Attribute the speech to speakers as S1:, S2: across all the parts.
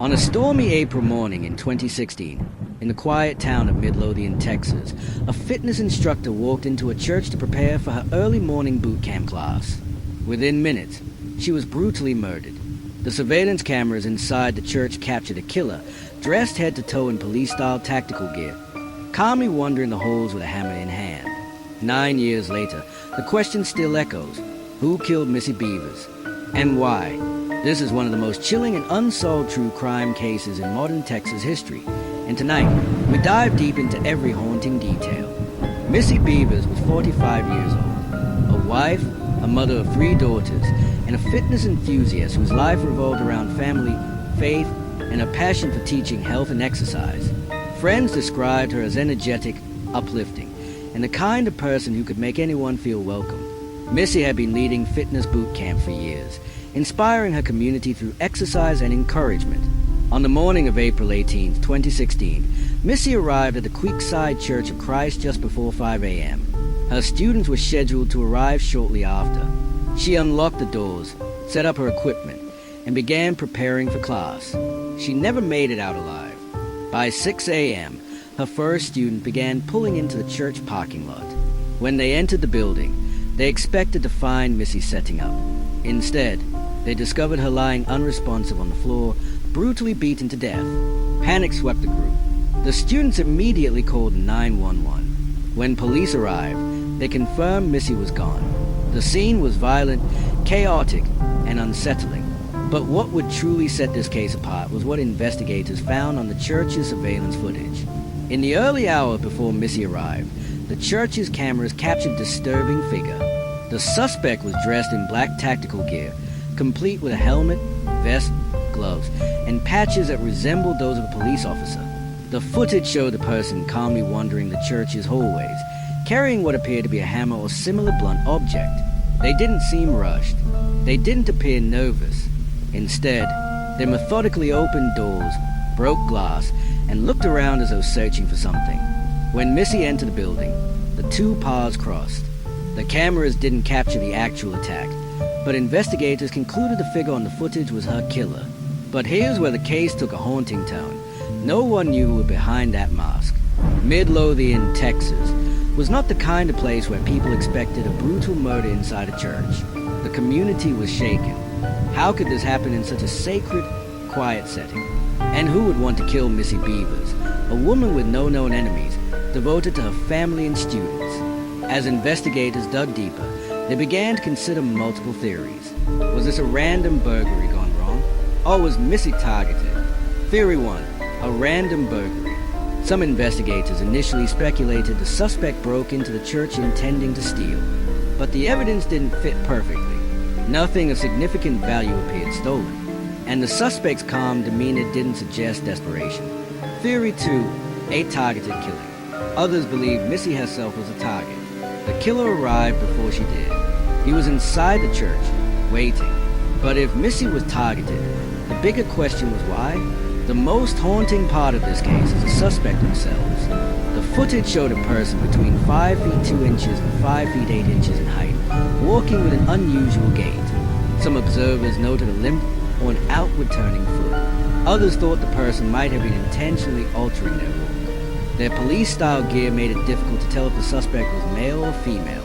S1: On a stormy April morning in 2016, in the quiet town of Midlothian, Texas, a fitness instructor walked into a church to prepare for her early morning boot camp class. Within minutes, she was brutally murdered. The surveillance cameras inside the church captured a killer, dressed head to toe in police-style tactical gear, calmly wandering the halls with a hammer in hand. 9 years later, the question still echoes: who killed Missy Bevers? And why? This is one of the most chilling and unsolved true crime cases in modern Texas history. And tonight, we dive deep into every haunting detail. Missy Bevers was 45 years old, a wife, a mother of 3 daughters, and a fitness enthusiast whose life revolved around family, faith, and a passion for teaching health and exercise. Friends described her as energetic, uplifting, and the kind of person who could make anyone feel welcome. Missy had been leading fitness boot camp for years, inspiring her community through exercise and encouragement. On the morning of April 18, 2016, Missy arrived at the Creekside Church of Christ just before 5 a.m. Her students were scheduled to arrive shortly after. She unlocked the doors, set up her equipment, and began preparing for class. She never made it out alive. By 6 a.m., her first student began pulling into the church parking lot. When they entered the building, they expected to find Missy setting up. Instead, they discovered her lying unresponsive on the floor, brutally beaten to death. Panic swept the group. The students immediately called 911. When police arrived, they confirmed Missy was gone. The scene was violent, chaotic, and unsettling. But what would truly set this case apart was what investigators found on the church's surveillance footage. In the early hour before Missy arrived, the church's cameras captured a disturbing figure. The suspect was dressed in black tactical gear, complete with a helmet, vest, gloves, and patches that resembled those of a police officer. The footage showed the person calmly wandering the church's hallways, carrying what appeared to be a hammer or similar blunt object. They didn't seem rushed. They didn't appear nervous. Instead, they methodically opened doors, broke glass, and looked around as though searching for something. When Missy entered the building, the two paths crossed. The cameras didn't capture the actual attack, but investigators concluded the figure on the footage was her killer. But here's where the case took a haunting tone. No one knew who was behind that mask. Midlothian, Texas, was not the kind of place where people expected a brutal murder inside a church. The community was shaken. How could this happen in such a sacred, quiet setting? And who would want to kill Missy Bevers, a woman with no known enemies, devoted to her family and students? As investigators dug deeper, they began to consider multiple theories. Was this a random burglary gone wrong? Or was Missy targeted? Theory 1, a random burglary. Some investigators initially speculated the suspect broke into the church intending to steal, but the evidence didn't fit perfectly. Nothing of significant value appeared stolen, and the suspect's calm demeanor didn't suggest desperation. Theory 2, a targeted killing. Others believe Missy herself was a target. The killer arrived before she did. He was inside the church, waiting. But if Missy was targeted, the bigger question was why? The most haunting part of this case is the suspect themselves. The footage showed a person between 5 feet 2 inches and 5 feet 8 inches in height, walking with an unusual gait. Some observers noted a limp or an outward turning foot. Others thought the person might have been intentionally altering their walk. Their police-style gear made it difficult to tell if the suspect was male or female.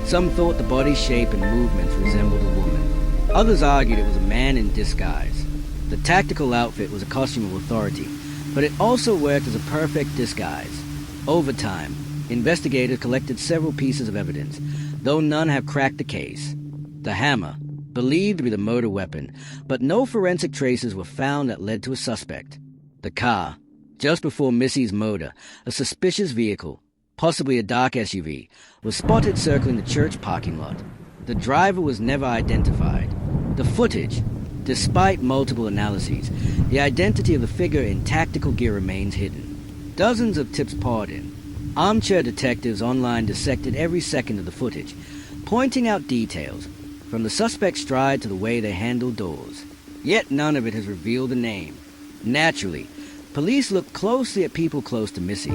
S1: Some thought the body shape and movements resembled a woman. Others argued it was a man in disguise. The tactical outfit was a costume of authority, but it also worked as a perfect disguise. Over time, investigators collected several pieces of evidence, though none have cracked the case. The hammer, believed to be the murder weapon, but no forensic traces were found that led to a suspect. The car, just before Missy's murder, a suspicious vehicle, possibly a dark SUV, was spotted circling the church parking lot. The driver was never identified. The footage, despite multiple analyses, the identity of the figure in tactical gear remains hidden. Dozens of tips poured in. Armchair detectives online dissected every second of the footage, pointing out details, from the suspect's stride to the way they handled doors. Yet none of it has revealed a name. Naturally, police looked closely at people close to Missy.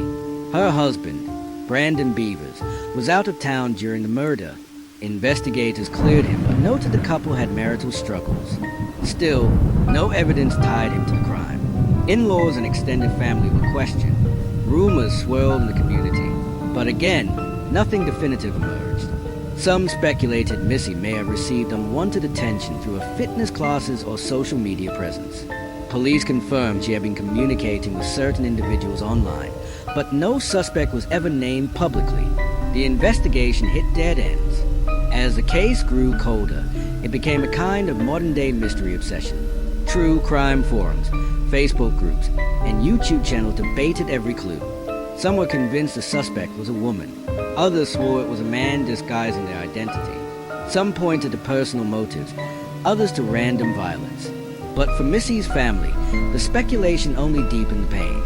S1: Her husband, Brandon Bevers, was out of town during the murder. Investigators cleared him, but noted the couple had marital struggles. Still, no evidence tied him to the crime. In-laws and extended family were questioned. Rumors swirled in the community, but again, nothing definitive emerged. Some speculated Missy may have received unwanted attention through her fitness classes or social media presence. Police confirmed she had been communicating with certain individuals online, but no suspect was ever named publicly. The investigation hit dead ends. As the case grew colder, it became a kind of modern-day mystery obsession. True crime forums, Facebook groups, and YouTube channels debated every clue. Some were convinced the suspect was a woman. Others swore it was a man disguising their identity. Some pointed to personal motives, others to random violence. But for Missy's family, the speculation only deepened the pain.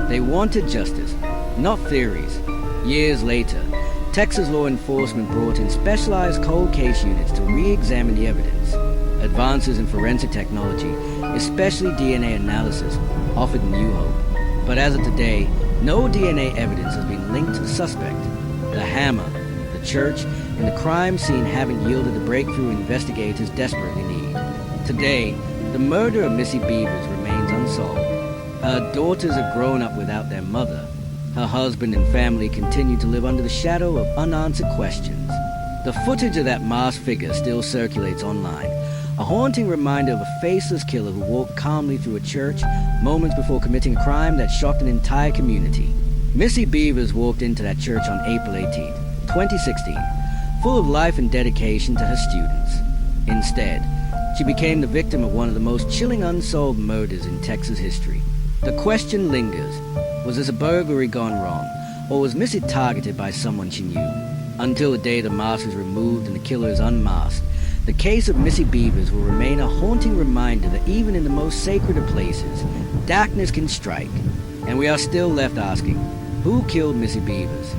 S1: They wanted justice, not theories. Years later, Texas law enforcement brought in specialized cold case units to re-examine the evidence. Advances in forensic technology, especially DNA analysis, offered new hope. But as of today, no DNA evidence has been linked to the suspect. The hammer, the church, and the crime scene haven't yielded the breakthrough investigators desperately need. Today, the murder of Missy Bevers remains unsolved. Her daughters have grown up without their mother. Her husband and family continue to live under the shadow of unanswered questions. The footage of that masked figure still circulates online, a haunting reminder of a faceless killer who walked calmly through a church moments before committing a crime that shocked an entire community. Missy Bevers walked into that church on April 18, 2016, full of life and dedication to her students. Instead, she became the victim of one of the most chilling unsolved murders in Texas history. The question lingers, was this a burglary gone wrong, or was Missy targeted by someone she knew? Until the day the mask is removed and the killer is unmasked, the case of Missy Bevers will remain a haunting reminder that even in the most sacred of places, darkness can strike. And we are still left asking, who killed Missy Bevers?